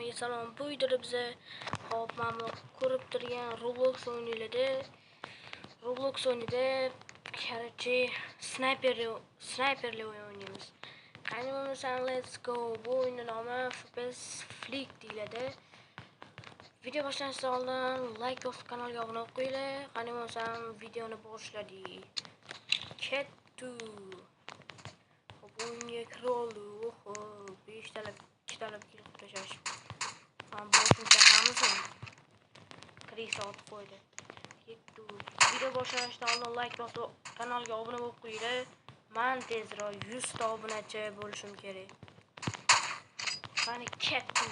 Hammaga salom. Bu videoda biza hop mana ko'rib turgan Roblox o'yinida короче snayperli o'yin o'ynaymiz. Qani bo'lmasam let's go. Bu o'yinning nomi FPS Flick deyiladi. Video boshlashdan oldin like bosib kanalga obuna bo'lib qo'yinglar. Qani bo'lmasam videoni boshladik. Kettu. O'yinga kiroldik. 5 talab 2 talab kelib tashash. Ham boshimcha qamizmi? Krisa otib qo'ydi. Kettu. Video boshlashdan oldin like bosib kanalga obuna bo'lib qo'yinglar. Men tezroq 100 ta obunachi bo'lishim kerak. Qani kettu.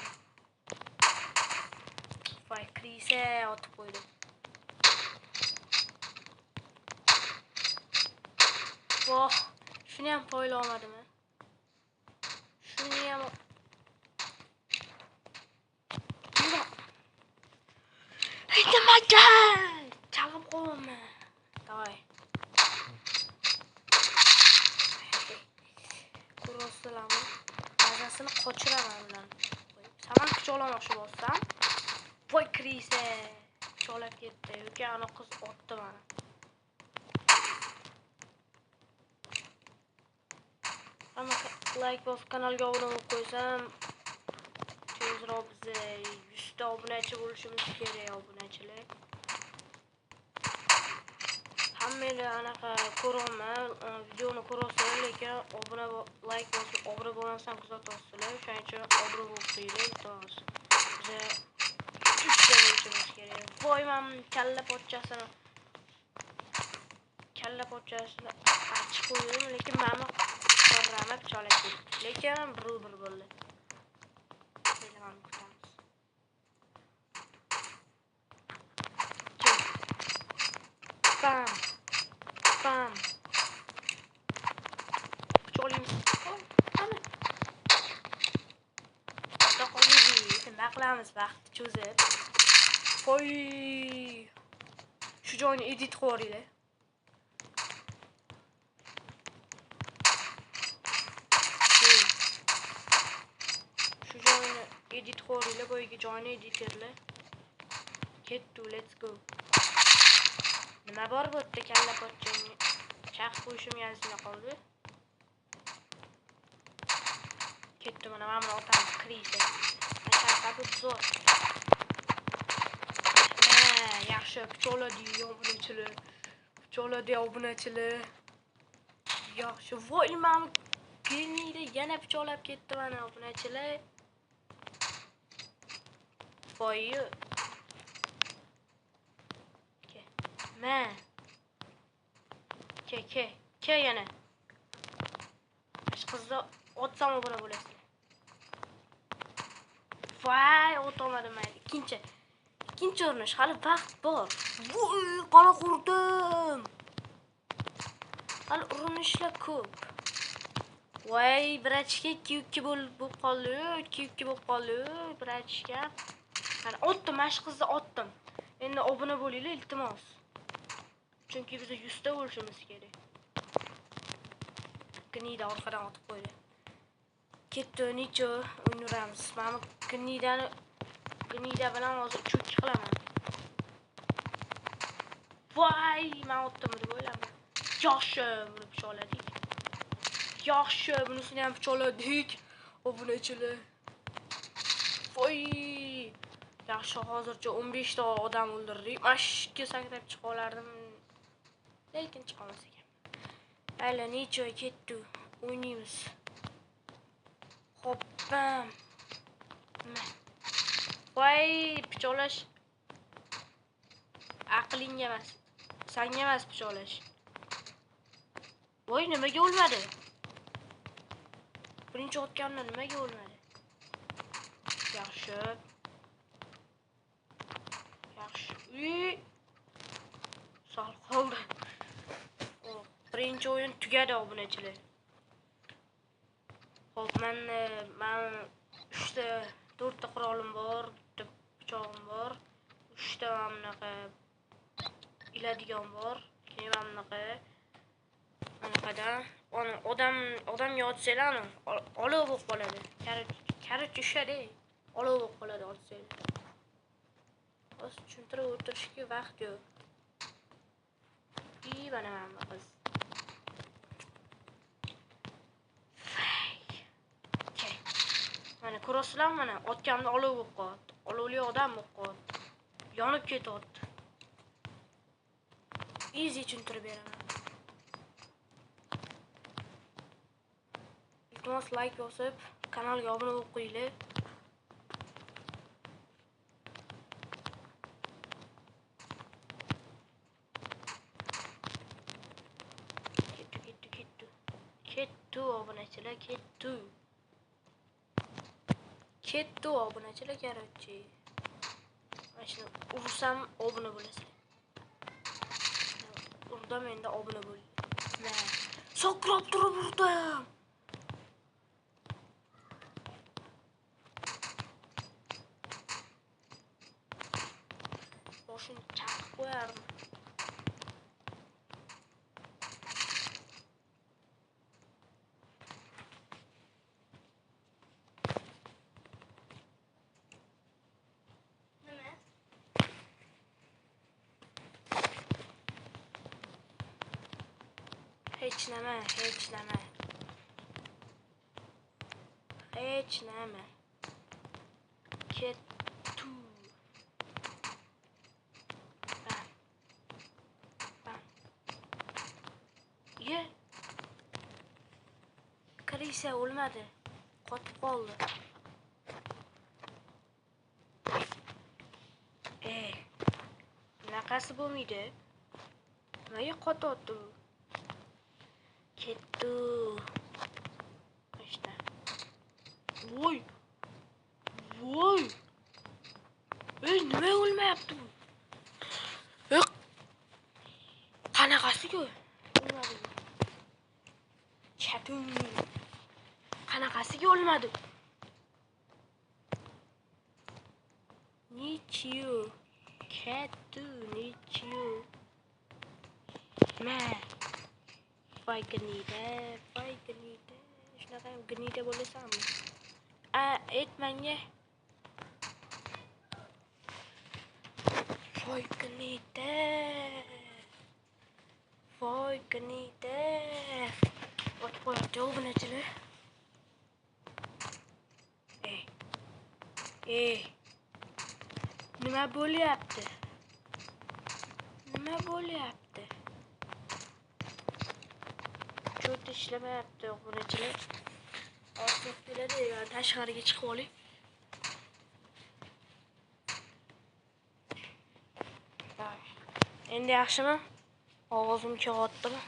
Voy Krisa otib qo'ydi. Voh, shuni ham foyla olmadimmi? Shuni ham chalib qo'yma. Davay. Ko'rasizlarmi? Mazasini qochiraman bilan. Saman kuchoqlamoqchi bo'lsam, voy Krisa kuchoqlab ketdi. Yo'q, ana qiz otdi meni. Hamma like bosib kanalga obuna bo'lib qo'ysam, tezroq biz 100 ta obunachi bo'lishimiz kerak, obunachilar. Hammalar anaqa ko'raman, videoni ko'rasizlar, lekin obuna like bosib obuna bo'lmasam kuzatasizlar. Shuning uchun obuna bo'lib qo'yinglar, iltimos. Biz 3 ta bo'lishimiz kerak. Voy, men kalla pochchasini achib qo'ydim, lekin meni qorrama pichoqlab ketdi. Lekin bir bo'ldi. Bilaman kutamiz. Bam. Bam. Pichoqlaymiz. Qani. Ota qo'ydik. Nima qilamiz vaqtni cho'zib. Voy. Shu joyni edit qilib edit qo'yinglar, bo'yiga joyni editorlar. Kettu, let's go. Nima bor bu yerda kalla pochchangni chaq qo'yishim yazilib qoldi. Kettu, mana buni otamiz Krisa. Chaqqa zo'r. Yaxshi pichoqladi obunachilar. Yaxshi. Voy, men kelmaydi, yana pichoqlab ketdi mana obunachilar. Voy. Ke yana. Ish qizni otsam obuna bo'lasizlar. Voy, otolmadim men. Ikkinchi urinish, hali vaqt bor. Voy, qora qurdim. Hali urinishlar ko'p. Voy, birachga 2-2 bo'lib qoldi. 2-2 bo'lib qoldi. Birachga. Mana otdim, mana shu qizni otdim. Endi obuna bo'linglar, iltimos. Chunki biz 100 ta bo'lishimiz kerak. Gnida orqadan otib qo'ydi. Ketdi, necha o'ynaymiz. Mana gnida bilan hozir cho'kki qilaman. Voy, men otdim deb o'yladim. Yaxshi, buni pichoqladik. Yaxshi, bunisini ham pichoqladik. Obunachilar. Voy. Yaxshi, hozircha 15 ta odam o'ldirdik. Mashga sakrab chiqa olardim. Lekin chiqa olmas ekan. Mayli, necha ketdi. O'ynaymiz. Hoppam. Voy, pichoqlash aqlinga emas. Senga emas pichoqlash. Voy, nimaga o'lmadi? Birinchi otgandan nimaga o'lmadi? Yaxshi. Sal qoldi. Birinchi o'yin tugadi obunachilar. Xo'p, men 3 ta 4 ta qurolim bor, pichog'im bor. 3 ta bunaqa iladigan bor. Keyin bunaqadan odam yotsanglar, olib bo'lib qoladi. Короче, ushadi. olov bo'lib qoladi otsangiz. Hozir tushuntirib o'tirishga vaqt yo'q. Mana bu qiz. Mana ko'rasizlarmi, mana otganimda olov bo'lib qoldi. Olovli odam bo'lib qoldi. Yonib ketyapti. Easy tushuntirib beraman. Iltimos like bosib, kanalga obuna bo'lib qo'yinglar. Kettu obunachilar, kettu obunachilar, короче. Mana shuni ursam obuna bo'lasizlar. Urdam endi obuna bo'ling. Mana sakrab turib urdim. Boshini chaqib qo'yardim. Hech nima. Kettu. Ye. Krisa o'lmadi. Qotib qoldi. Bunaqasi bo'lmaydi. Nimaga qotyapti bu? Kettu. İşte. Voy. Nima o'lmayapti bu? Qanaqasiga o'lmadi? Chatum. Qanaqasiga o'lmadi? Nichiyo. Kettu, nichiyo. Voy gnida. Shunaqa ham gnida bo'lasanmi? Aytmangga. Voy gnida. Otib qo'yapti obunachilar. Nima bo'lyapti? Cho'ti ishlamayapti obunachilar. Osib keladi, tashqariga chiqib oling. Endi yaxshimi? Ovozim chog'otdimi?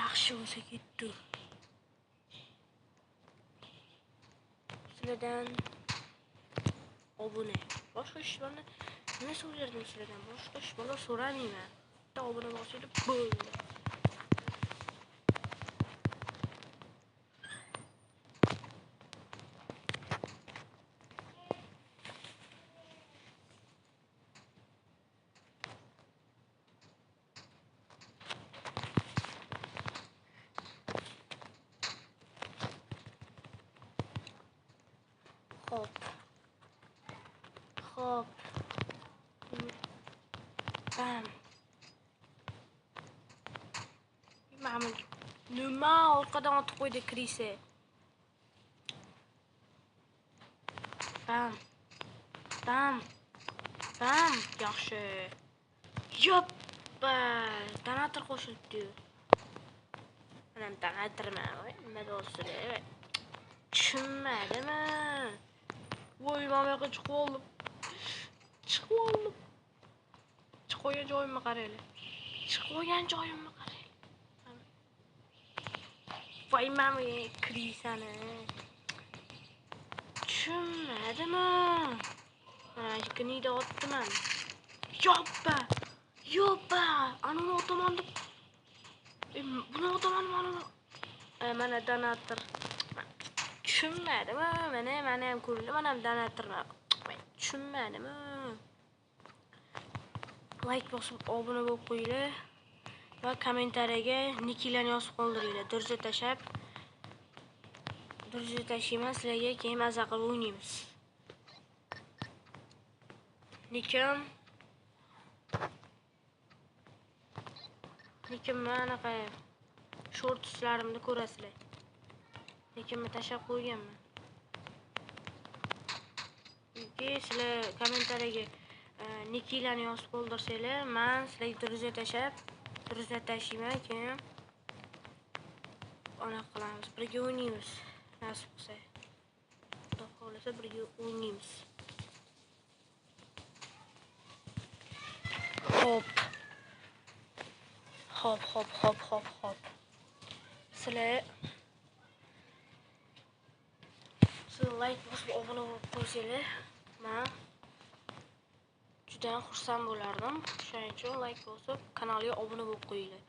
Yaxshi bo'lsa ketdi. Sizlardan obuna. Boshqa ishlarni nima so'rardim sizlardan? Boshqa ishlar so'ramayman. Bitta obuna bosinglar bo'ldi. Hop. Bam. Ma'mul. Nima orqadan otib qo'ydi Krisa. Bam. Yaxshi. Yoppa. Donator qo'shildi. Mana donatorman. Nima bo'lsa-da. Tushunmadimi? Voy, mana yoqqa chiqib oldim. Chiqib joyimni qaranglar. Voy, mana Krisani. Tushunmadimi? Mana gnida otdiman. Yoppa. Ani otaman. Buni otaman mana. Mana donator. Tushunmadimi? Mana ham ko'rildi. Mana ham donatorman. Tushunmadimi? Like bosib obuna bo'lib qo'yinglar va kommentariyaga nicklarni yozib qoldiringlar. Durja tashlayman sizlarga, keyin maza qilib o'ynaymiz. Nikim anaqa shortslarimni ko'rasizlar. Nikimni tashlab qo'yganman. Sizlar kommentariyaga nikilarni yozib qoldirsanglar, men sizlarga druza tashlayman, keyin anaqa qilamiz, birga o'ynaymiz. Nasib qilsa. Xudo xolasa birga o'ynaymiz. Hop. Sizlar like bosib obuna bo'lib qo'ysanglar, men juda xursand bo'lardim. Shuning uchun like bosib kanalga obuna bo'lib qo'yinglar.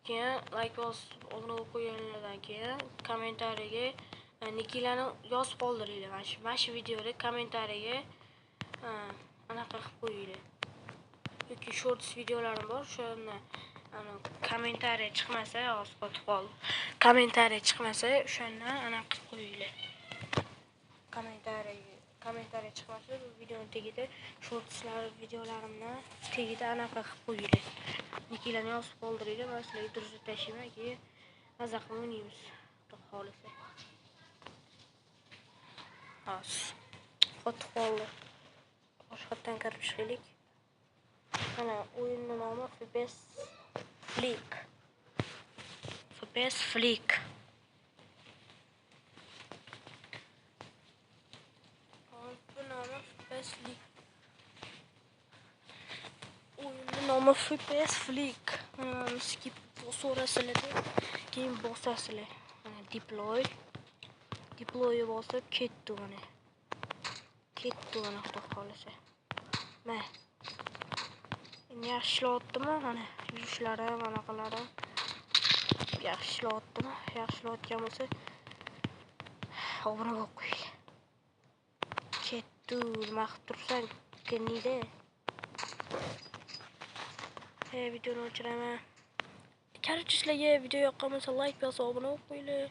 Keyin like bosib obuna bo'lib qo'yganlardan keyin kommentariyaga nikilarni yozib qoldiringlar. Mana shu videoda kommentariyaga anaqa qilib qo'yinglar. Yoki shorts videolarim bor, o'shani kommentariya chiqmasa, hozir qotib qoldi. Kommentariya chiqmasa, o'shandan anaqa qilib qo'yinglar. Kommentariya chiqmasa, bu videoning tagida shortslar videolarimni tagida anaqa qilib qo'yinglar. Nikilarni yozib qoldiringlar, men sizlarga druza tashlayman, keyin maza qilib o'ynaymiz. Xudo xolasa. Hozir qotib qoldi. Boshqatdan kirib chiqaylik. Mana o'yinning nomi FPS Flick. O'yinning nomi FPS Flick. Skip so'rasizlar, keyin bosasizlar. Mana deploy bosib ketdi mana. Xudo xolasa. Mana yaxshi ishlayaptimi? Mana yurishlarim, anaqalarim yaxshi ishlayaptimi? Yaxshi ishlayotgan bo'lsa obuna bo'lib qo'yinglar. Ketdi, nima qilib tursan? Kenida. Videoni o'chiraman. Qarshi sizlarga video yoqqan bo'lsa like bosib obuna bo'lib qo'yinglar.